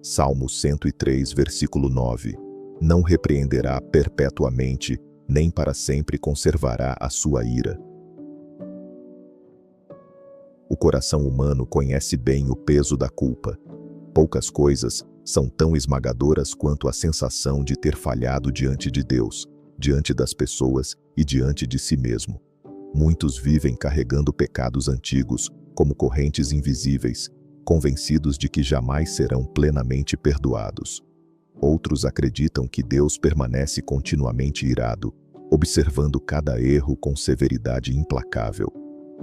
Salmo 103, versículo 9. Não repreenderá perpetuamente, nem para sempre conservará a sua ira. O coração humano conhece bem o peso da culpa. Poucas coisas são tão esmagadoras quanto a sensação de ter falhado diante de Deus, diante das pessoas e diante de si mesmo. Muitos vivem carregando pecados antigos como correntes invisíveis, convencidos de que jamais serão plenamente perdoados. Outros acreditam que Deus permanece continuamente irado, observando cada erro com severidade implacável.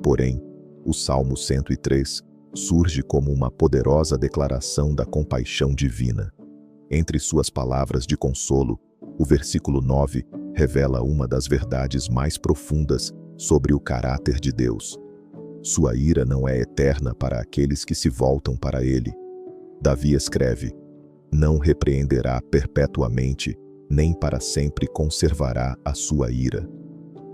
Porém, o Salmo 103 surge como uma poderosa declaração da compaixão divina. Entre suas palavras de consolo, o versículo 9 revela uma das verdades mais profundas sobre o caráter de Deus. Sua ira não é eterna para aqueles que se voltam para ele. Davi escreve: não repreenderá perpetuamente, nem para sempre conservará a sua ira.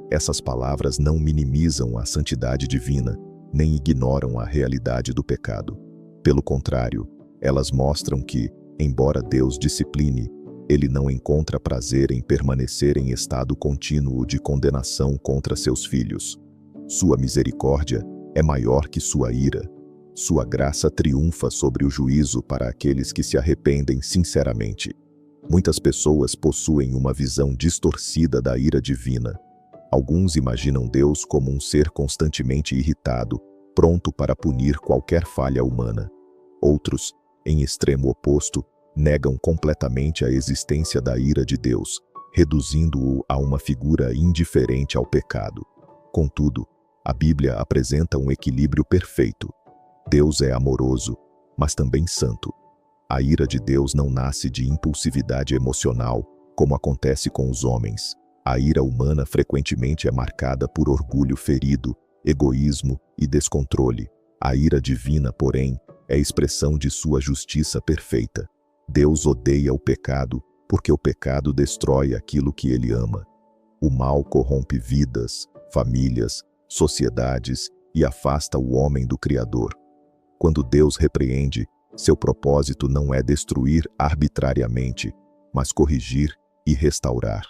Essas palavras não minimizam a santidade divina, nem ignoram a realidade do pecado. Pelo contrário, elas mostram que, embora Deus discipline, ele não encontra prazer em permanecer em estado contínuo de condenação contra seus filhos. Sua misericórdia é maior que sua ira. Sua graça triunfa sobre o juízo para aqueles que se arrependem sinceramente. Muitas pessoas possuem uma visão distorcida da ira divina. Alguns imaginam Deus como um ser constantemente irritado, pronto para punir qualquer falha humana. Outros, em extremo oposto, negam completamente a existência da ira de Deus, reduzindo-o a uma figura indiferente ao pecado. Contudo, a Bíblia apresenta um equilíbrio perfeito. Deus é amoroso, mas também santo. A ira de Deus não nasce de impulsividade emocional, como acontece com os homens. A ira humana frequentemente é marcada por orgulho ferido, egoísmo e descontrole. A ira divina, porém, é expressão de sua justiça perfeita. Deus odeia o pecado, porque o pecado destrói aquilo que ele ama. O mal corrompe vidas, famílias, sociedades e afasta o homem do Criador. Quando Deus repreende, seu propósito não é destruir arbitrariamente, mas corrigir e restaurar.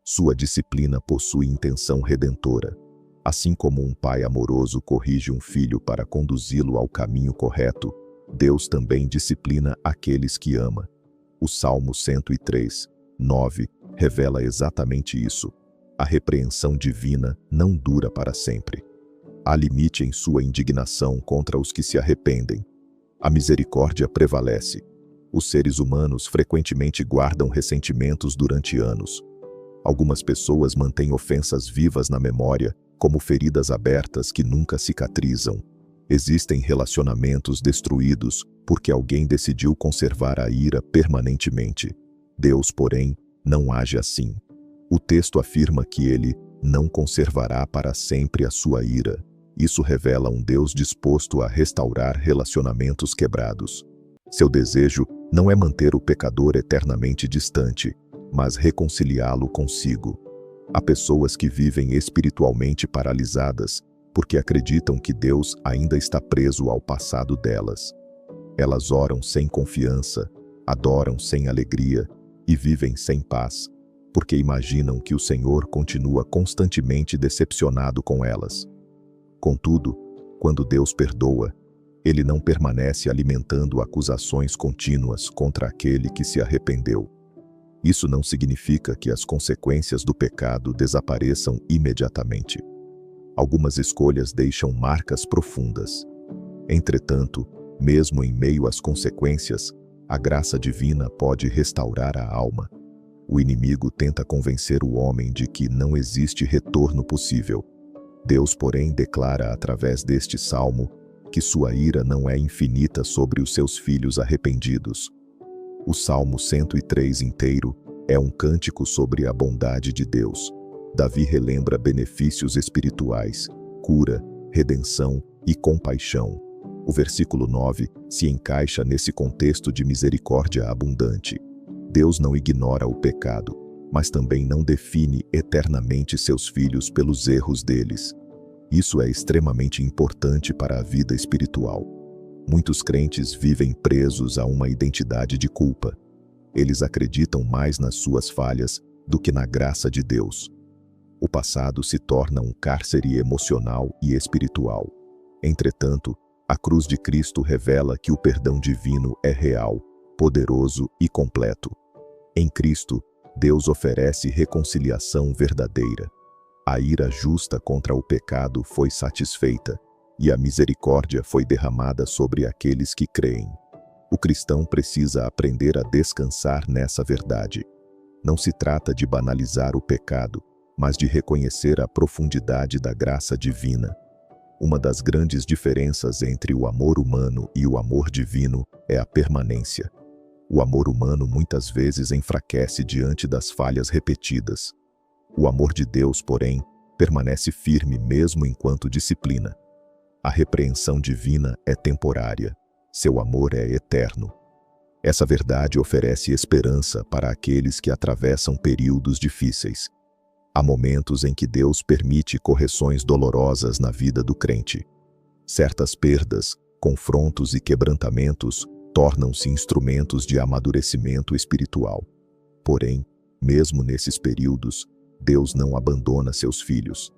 Sua disciplina possui intenção redentora. Assim como um pai amoroso corrige um filho para conduzi-lo ao caminho correto, Deus também disciplina aqueles que ama. O Salmo 103, 9, revela exatamente isso. A repreensão divina não dura para sempre. Há limite em sua indignação contra os que se arrependem. A misericórdia prevalece. Os seres humanos frequentemente guardam ressentimentos durante anos. Algumas pessoas mantêm ofensas vivas na memória, como feridas abertas que nunca cicatrizam. Existem relacionamentos destruídos porque alguém decidiu conservar a ira permanentemente. Deus, porém, não age assim. O texto afirma que ele não conservará para sempre a sua ira. Isso revela um Deus disposto a restaurar relacionamentos quebrados. Seu desejo não é manter o pecador eternamente distante, mas reconciliá-lo consigo. Há pessoas que vivem espiritualmente paralisadas porque acreditam que Deus ainda está preso ao passado delas. Elas oram sem confiança, adoram sem alegria e vivem sem paz, porque imaginam que o Senhor continua constantemente decepcionado com elas. Contudo, quando Deus perdoa, ele não permanece alimentando acusações contínuas contra aquele que se arrependeu. Isso não significa que as consequências do pecado desapareçam imediatamente. Algumas escolhas deixam marcas profundas. Entretanto, mesmo em meio às consequências, a graça divina pode restaurar a alma. O inimigo tenta convencer o homem de que não existe retorno possível. Deus, porém, declara através deste salmo que sua ira não é infinita sobre os seus filhos arrependidos. O Salmo 103 inteiro é um cântico sobre a bondade de Deus. Davi relembra benefícios espirituais, cura, redenção e compaixão. O versículo 9 se encaixa nesse contexto de misericórdia abundante. Deus não ignora o pecado, mas também não define eternamente seus filhos pelos erros deles. Isso é extremamente importante para a vida espiritual. Muitos crentes vivem presos a uma identidade de culpa. Eles acreditam mais nas suas falhas do que na graça de Deus. O passado se torna um cárcere emocional e espiritual. Entretanto, a cruz de Cristo revela que o perdão divino é real, poderoso e completo. Em Cristo, Deus oferece reconciliação verdadeira. A ira justa contra o pecado foi satisfeita, e a misericórdia foi derramada sobre aqueles que creem. O cristão precisa aprender a descansar nessa verdade. Não se trata de banalizar o pecado, mas de reconhecer a profundidade da graça divina. Uma das grandes diferenças entre o amor humano e o amor divino é a permanência. O amor humano muitas vezes enfraquece diante das falhas repetidas. O amor de Deus, porém, permanece firme mesmo enquanto disciplina. A repreensão divina é temporária, seu amor é eterno. Essa verdade oferece esperança para aqueles que atravessam períodos difíceis. Há momentos em que Deus permite correções dolorosas na vida do crente. Certas perdas, confrontos e quebrantamentos tornam-se instrumentos de amadurecimento espiritual. Porém, mesmo nesses períodos, Deus não abandona seus filhos.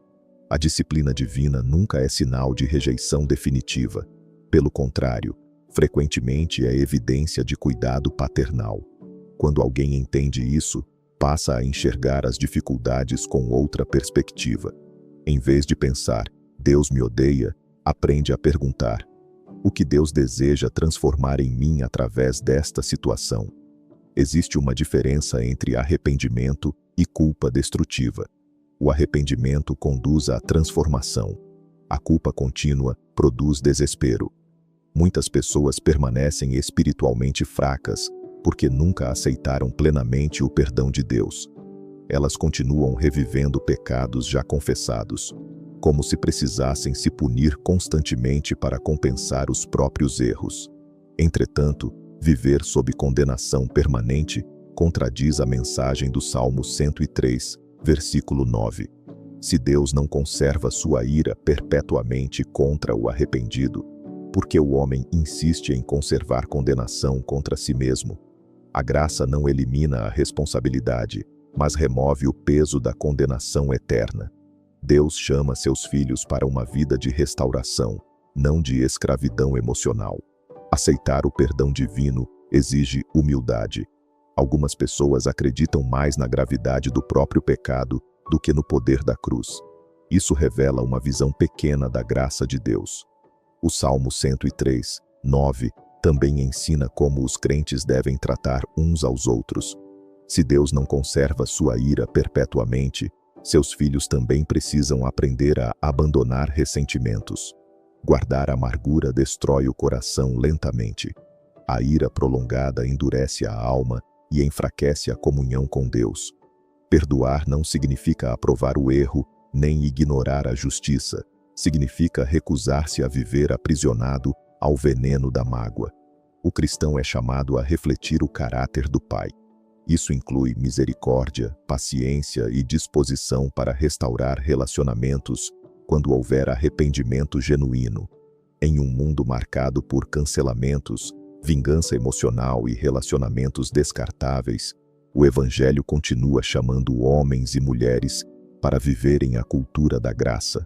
A disciplina divina nunca é sinal de rejeição definitiva. Pelo contrário, frequentemente é evidência de cuidado paternal. Quando alguém entende isso, passa a enxergar as dificuldades com outra perspectiva. Em vez de pensar, Deus me odeia, aprende a perguntar: o que Deus deseja transformar em mim através desta situação? Existe uma diferença entre arrependimento e culpa destrutiva. O arrependimento conduz à transformação. A culpa contínua produz desespero. Muitas pessoas permanecem espiritualmente fracas porque nunca aceitaram plenamente o perdão de Deus. Elas continuam revivendo pecados já confessados, como se precisassem se punir constantemente para compensar os próprios erros. Entretanto, viver sob condenação permanente contradiz a mensagem do Salmo 103, versículo 9. Se Deus não conserva sua ira perpetuamente contra o arrependido, por que o homem insiste em conservar condenação contra si mesmo? A graça não elimina a responsabilidade, mas remove o peso da condenação eterna. Deus chama seus filhos para uma vida de restauração, não de escravidão emocional. Aceitar o perdão divino exige humildade. Algumas pessoas acreditam mais na gravidade do próprio pecado do que no poder da cruz. Isso revela uma visão pequena da graça de Deus. O Salmo 103, 9, também ensina como os crentes devem tratar uns aos outros. Se Deus não conserva sua ira perpetuamente, seus filhos também precisam aprender a abandonar ressentimentos. Guardar amargura destrói o coração lentamente. A ira prolongada endurece a alma e enfraquece a comunhão com Deus. Perdoar não significa aprovar o erro, nem ignorar a justiça. Significa recusar-se a viver aprisionado ao veneno da mágoa. O cristão é chamado a refletir o caráter do Pai. Isso inclui misericórdia, paciência e disposição para restaurar relacionamentos quando houver arrependimento genuíno. Em um mundo marcado por cancelamentos, vingança emocional e relacionamentos descartáveis, o Evangelho continua chamando homens e mulheres para viverem a cultura da graça.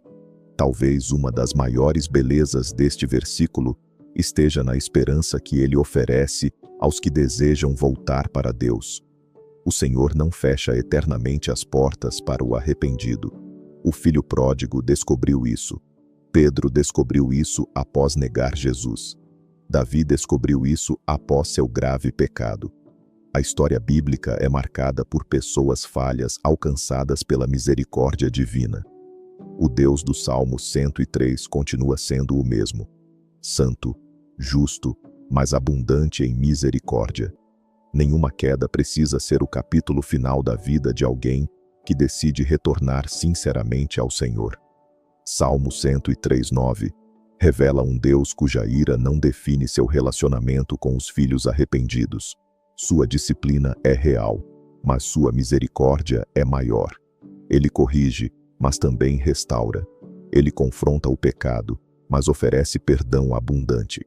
Talvez uma das maiores belezas deste versículo esteja na esperança que ele oferece aos que desejam voltar para Deus. O Senhor não fecha eternamente as portas para o arrependido. O filho pródigo descobriu isso. Pedro descobriu isso após negar Jesus. Davi descobriu isso após seu grave pecado. A história bíblica é marcada por pessoas falhas alcançadas pela misericórdia divina. O Deus do Salmo 103 continua sendo o mesmo. Santo, justo, mas abundante em misericórdia. Nenhuma queda precisa ser o capítulo final da vida de alguém que decide retornar sinceramente ao Senhor. Salmo 103:9 revela um Deus cuja ira não define seu relacionamento com os filhos arrependidos. Sua disciplina é real, mas sua misericórdia é maior. Ele corrige, mas também restaura. Ele confronta o pecado, mas oferece perdão abundante.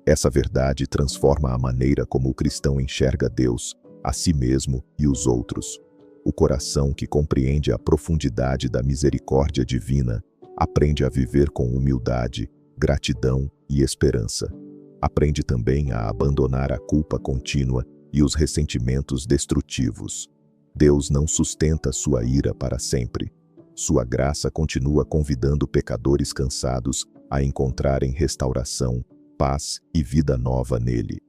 Essa verdade transforma a maneira como o cristão enxerga Deus, a si mesmo e os outros. O coração que compreende a profundidade da misericórdia divina aprende a viver com humildade, gratidão e esperança. Aprende também a abandonar a culpa contínua e os ressentimentos destrutivos. Deus não sustenta sua ira para sempre. Sua graça continua convidando pecadores cansados a encontrarem restauração, paz e vida nova nele.